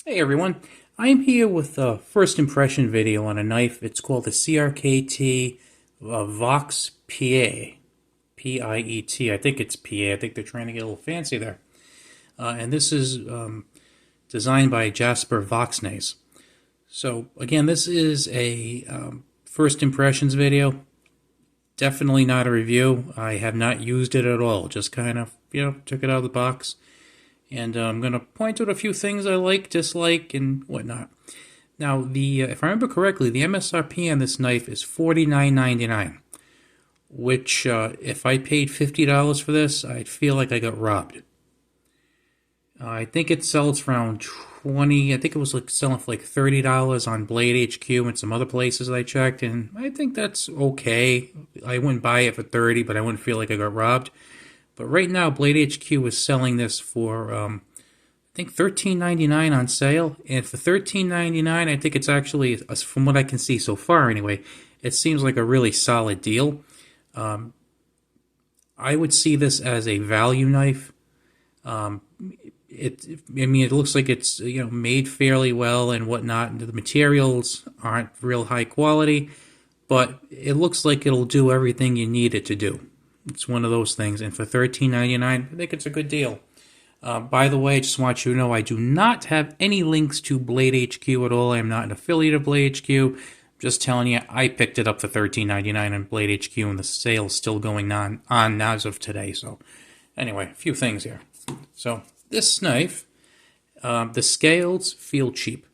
Hey everyone, I'm here with a first impression video on a knife. It's called the CRKT Vox Piet. P-I-E-T. I think it's PA. I think they're trying to get a little fancy there. And this is designed by Jasper Voxnays. So again, this is a first impressions video. Definitely not a review. I have not used it at all. Just kind of, took it out of the box. And I'm going to point out a few things I like, dislike, and whatnot. Now, if I remember correctly, the MSRP on this knife is $49.99, which if I paid $50 for this, I'd feel like I got robbed. I think it sells for around 20. I think it was selling for like $30 on Blade HQ and some other places I checked, and I think that's okay. I wouldn't buy it for 30, but I wouldn't feel like I got robbed. But right now, Blade HQ is selling this for, I think, $13.99 on sale. And for $13.99, I think it's actually, from what I can see so far anyway, it seems like a really solid deal. I would see this as a value knife. It looks like it's made fairly well and whatnot. The materials aren't real high quality, but it looks like it'll do everything you need it to do. It's one of those things, and for $13.99, I think it's a good deal. By the way, I just want you to know I do not have any links to Blade HQ at all. I am not an affiliate of Blade HQ. Just telling you, I picked it up for $13.99 on Blade HQ, and the sale's still going on as of today. So, anyway, a few things here. So, this knife, the scales feel cheap.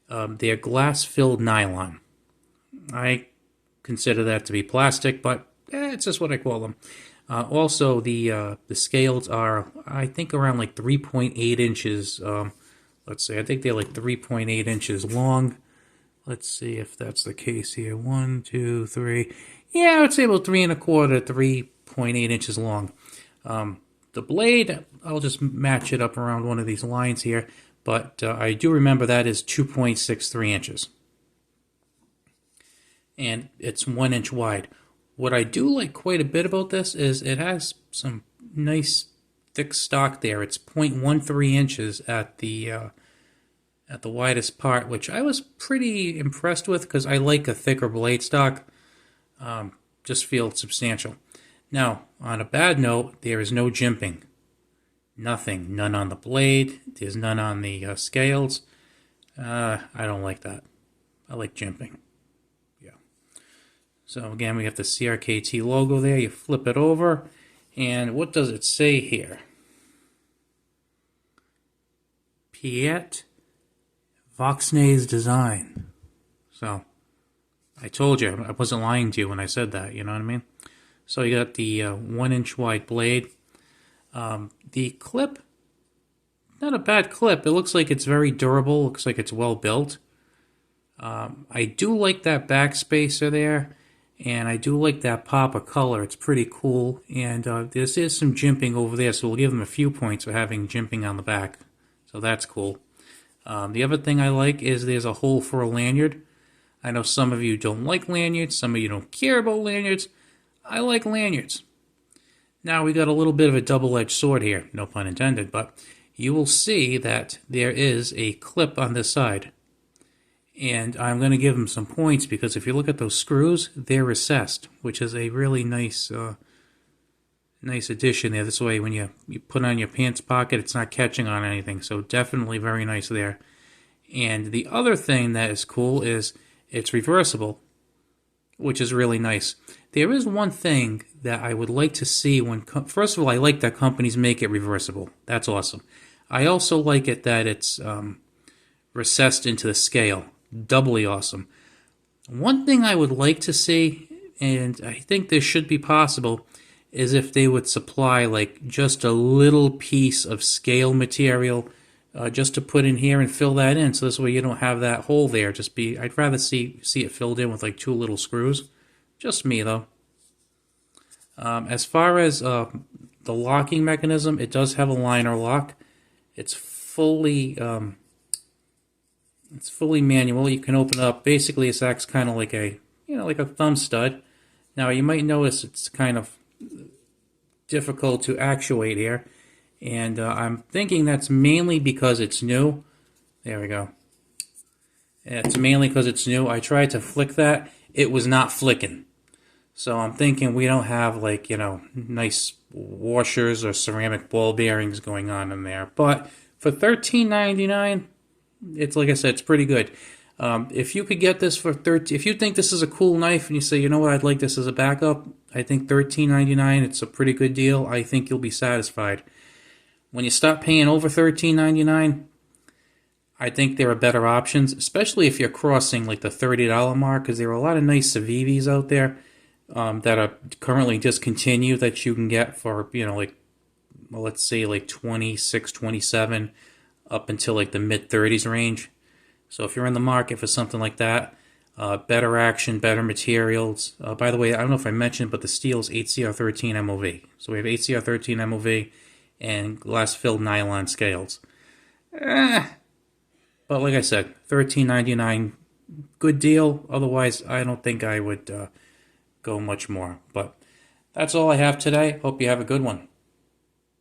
They're glass-filled nylon. I consider that to be plastic, but it's just what I call them. Also, the scales are, I think, around like 3.8 inches. Let's see, I think they're like 3.8 inches long. Let's see if that's the case here. 1, 2, 3. Yeah, I would say about 3 1/4, 3.8 inches long. The blade, I'll just match it up around one of these lines here, but I do remember that is 2.63 inches. And it's 1 inch wide. What I do like quite a bit about this is it has some nice thick stock there. It's 0.13 inches at the widest part, which I was pretty impressed with because I like a thicker blade stock. Just feels substantial. Now, on a bad note, there is no jimping. Nothing. None on the blade. There's none on the scales. I don't like that. I like jimping. So again, we have the CRKT logo there. You flip it over, and what does it say here? Piet Voxnays design. So I told you, I wasn't lying to you when I said that, you know what I mean? So you got the 1 inch wide blade. The clip, not a bad clip. It looks like it's very durable. Looks like it's well built. I do like that back spacer there. And I do like that pop of color. It's pretty cool. And this is some jimping over there, so we'll give them a few points for having jimping on the back. So that's cool. The other thing I like is there's a hole for a lanyard. I know some of you don't like lanyards. Some of you don't care about lanyards. I like lanyards. Now we got a little bit of a double-edged sword here. No pun intended. But you will see that there is a clip on this side. And I'm going to give them some points because if you look at those screws, they're recessed, which is a really nice nice addition there. This way, when you put on your pants pocket, it's not catching on anything. So definitely very nice there. And the other thing that is cool is it's reversible, which is really nice. There is one thing that I would like to see when... First of all, I like that companies make it reversible. That's awesome. I also like it that it's recessed into the scale. Doubly awesome. One thing I would like to see, and I think this should be possible, is if they would supply like just a little piece of scale material just to put in here and fill that in, so this way you don't have that hole there. I'd rather see it filled in with like 2 little screws. Just me though. As far as the locking mechanism, it does have a liner lock. It's fully manual. You can open it up. Basically, it acts kind of like a thumb stud. Now, you might notice it's kind of difficult to actuate here, and I'm thinking that's mainly because it's new. There we go. It's mainly because it's new. I tried to flick that. It was not flicking. So I'm thinking we don't have, like, you know, nice washers or ceramic ball bearings going on in there. But for $13.99, it's, like I said, it's pretty good. If you could get this for if you think this is a cool knife and you say, you know what, I'd like this as a backup, I think $13.99, it's a pretty good deal. I think you'll be satisfied. When you start paying over $13.99, I think there are better options, especially if you're crossing like the $30 mark, because there are a lot of nice Civivis out there that are currently discontinued that you can get for, you know, like, well, let's say like 26, 27, up until like the mid-30s range. So if you're in the market for something like that, better action, better materials. By the way, I don't know if I mentioned, but the steel is 8CR13 MOV. So we have 8CR13 MOV and glass-filled nylon scales. But like I said, $13.99, good deal. Otherwise, I don't think I would go much more. But that's all I have today. Hope you have a good one.